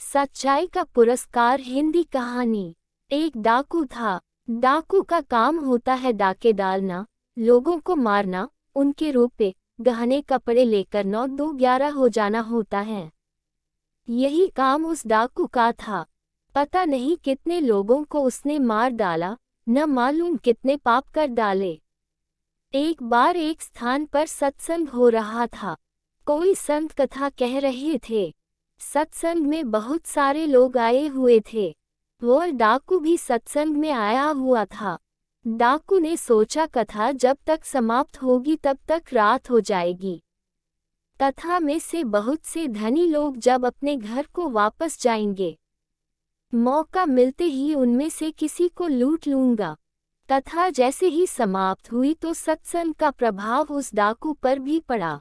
सच्चाई का पुरस्कार। हिंदी कहानी। एक डाकू था। डाकू का काम होता है डाके डालना, लोगों को मारना, उनके रुपए गहने कपड़े लेकर 9-2-11 हो जाना होता है। यही काम उस डाकू का था। पता नहीं कितने लोगों को उसने मार डाला, न मालूम कितने पाप कर डाले। एक बार एक स्थान पर सत्संग हो रहा था। कोई संत कथा कह रहे थे। सत्संग में बहुत सारे लोग आए हुए थे। वो डाकू भी सत्संग में आया हुआ था। डाकू ने सोचा कथा जब तक समाप्त होगी तब तक रात हो जाएगी। कथा में से बहुत से धनी लोग जब अपने घर को वापस जाएंगे, मौका मिलते ही उनमें से किसी को लूट लूंगा। कथा जैसे ही समाप्त हुई तो सत्संग का प्रभाव उस डाकू पर भी पड़ा,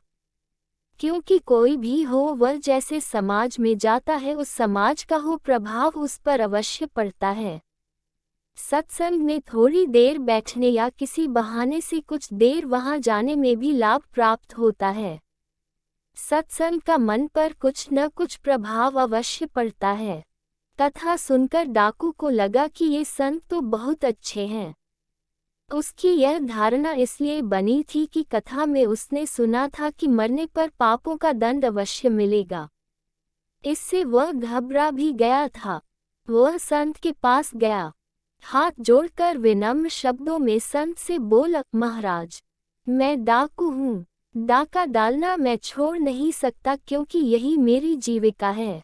क्योंकि कोई भी हो वह जैसे समाज में जाता है उस समाज का हो प्रभाव उस पर अवश्य पड़ता है। सत्संग में थोड़ी देर बैठने या किसी बहाने से कुछ देर वहां जाने में भी लाभ प्राप्त होता है। सत्संग का मन पर कुछ न कुछ प्रभाव अवश्य पड़ता है। कथा सुनकर डाकू को लगा कि ये संत तो बहुत अच्छे हैं। उसकी यह धारणा इसलिए बनी थी कि कथा में उसने सुना था कि मरने पर पापों का दंड अवश्य मिलेगा। इससे वह घबरा भी गया था। वह संत के पास गया, हाथ जोड़कर विनम्र शब्दों में संत से बोला, महाराज, मैं डाकू हूँ। डाका डालना मैं छोड़ नहीं सकता क्योंकि यही मेरी जीविका है।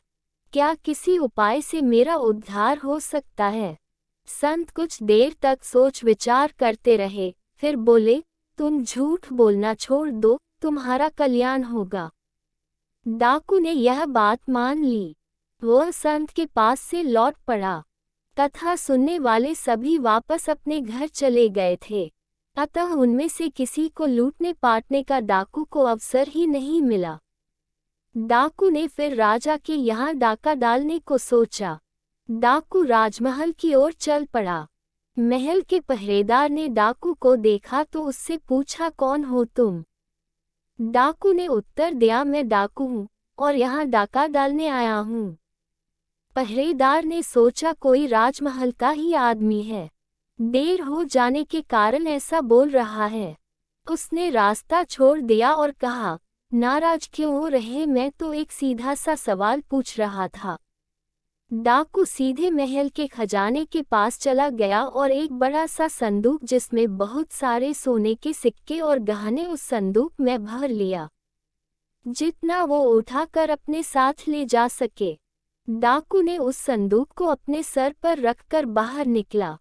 क्या किसी उपाय से मेरा उद्धार हो सकता है? संत कुछ देर तक सोच विचार करते रहे, फिर बोले, तुम झूठ बोलना छोड़ दो, तुम्हारा कल्याण होगा। डाकू ने यह बात मान ली। वह संत के पास से लौट पड़ा। कथा सुनने वाले सभी वापस अपने घर चले गए थे, अतः उनमें से किसी को लूटने पाटने का डाकू को अवसर ही नहीं मिला। डाकू ने फिर राजा के यहाँ डाका डालने को सोचा। डाकू राजमहल की ओर चल पड़ा। महल के पहरेदार ने डाकू को देखा तो उससे पूछा, कौन हो तुम? डाकू ने उत्तर दिया, मैं डाकू हूँ और यहाँ डाका डालने आया हूँ। पहरेदार ने सोचा कोई राजमहल का ही आदमी है, देर हो जाने के कारण ऐसा बोल रहा है। उसने रास्ता छोड़ दिया और कहा, नाराज क्यों हो रहे, मैं तो एक सीधा सा सवाल पूछ रहा था। डाकू सीधे महल के खजाने के पास चला गया और एक बड़ा सा संदूक जिसमें बहुत सारे सोने के सिक्के और गहने उस संदूक में भर लिया, जितना वो उठाकर अपने साथ ले जा सके। डाकू ने उस संदूक को अपने सर पर रखकर बाहर निकला।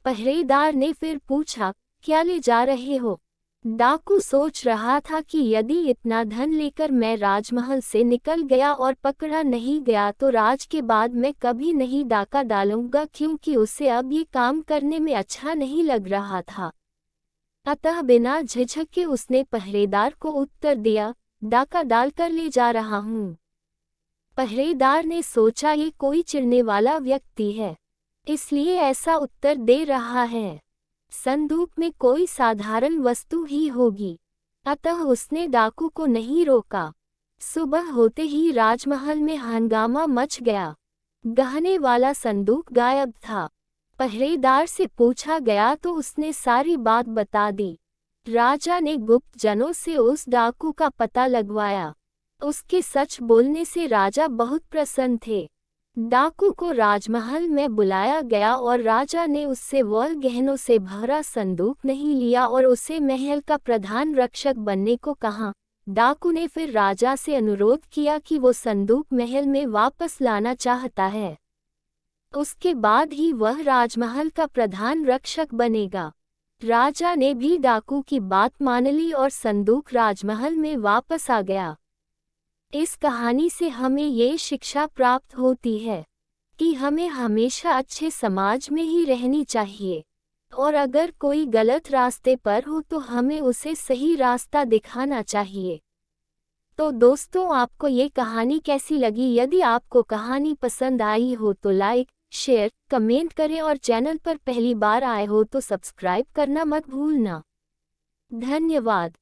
पहरेदार ने फिर पूछा, क्या ले जा रहे हो? डाकू सोच रहा था कि यदि इतना धन लेकर मैं राजमहल से निकल गया और पकड़ा नहीं गया तो राज के बाद मैं कभी नहीं डाका डालूंगा, क्योंकि उसे अब ये काम करने में अच्छा नहीं लग रहा था। अतः बिना झिझक के उसने पहरेदार को उत्तर दिया, डाका डालकर ले जा रहा हूँ। पहरेदार ने सोचा ये कोई चिढ़ने वाला व्यक्ति है, इसलिए ऐसा उत्तर दे रहा है। संदूक में कोई साधारण वस्तु ही होगी, अतः उसने डाकू को नहीं रोका। सुबह होते ही राजमहल में हंगामा मच गया। गहने वाला संदूक गायब था। पहरेदार से पूछा गया तो उसने सारी बात बता दी। राजा ने गुप्त जनों से उस डाकू का पता लगवाया। उसके सच बोलने से राजा बहुत प्रसन्न थे। डाकू को राजमहल में बुलाया गया और राजा ने उससे वह गहनों से भरा संदूक नहीं लिया और उसे महल का प्रधान रक्षक बनने को कहा। डाकू ने फिर राजा से अनुरोध किया कि वो संदूक महल में वापस लाना चाहता है, उसके बाद ही वह राजमहल का प्रधान रक्षक बनेगा। राजा ने भी डाकू की बात मान ली और संदूक राजमहल में वापस आ गया। इस कहानी से हमें ये शिक्षा प्राप्त होती है कि हमें हमेशा अच्छे समाज में ही रहनी चाहिए, और अगर कोई गलत रास्ते पर हो तो हमें उसे सही रास्ता दिखाना चाहिए। तो दोस्तों, आपको ये कहानी कैसी लगी? यदि आपको कहानी पसंद आई हो तो लाइक, शेयर, कमेंट करें और चैनल पर पहली बार आए हो तो सब्सक्राइब करना मत भूलना। धन्यवाद।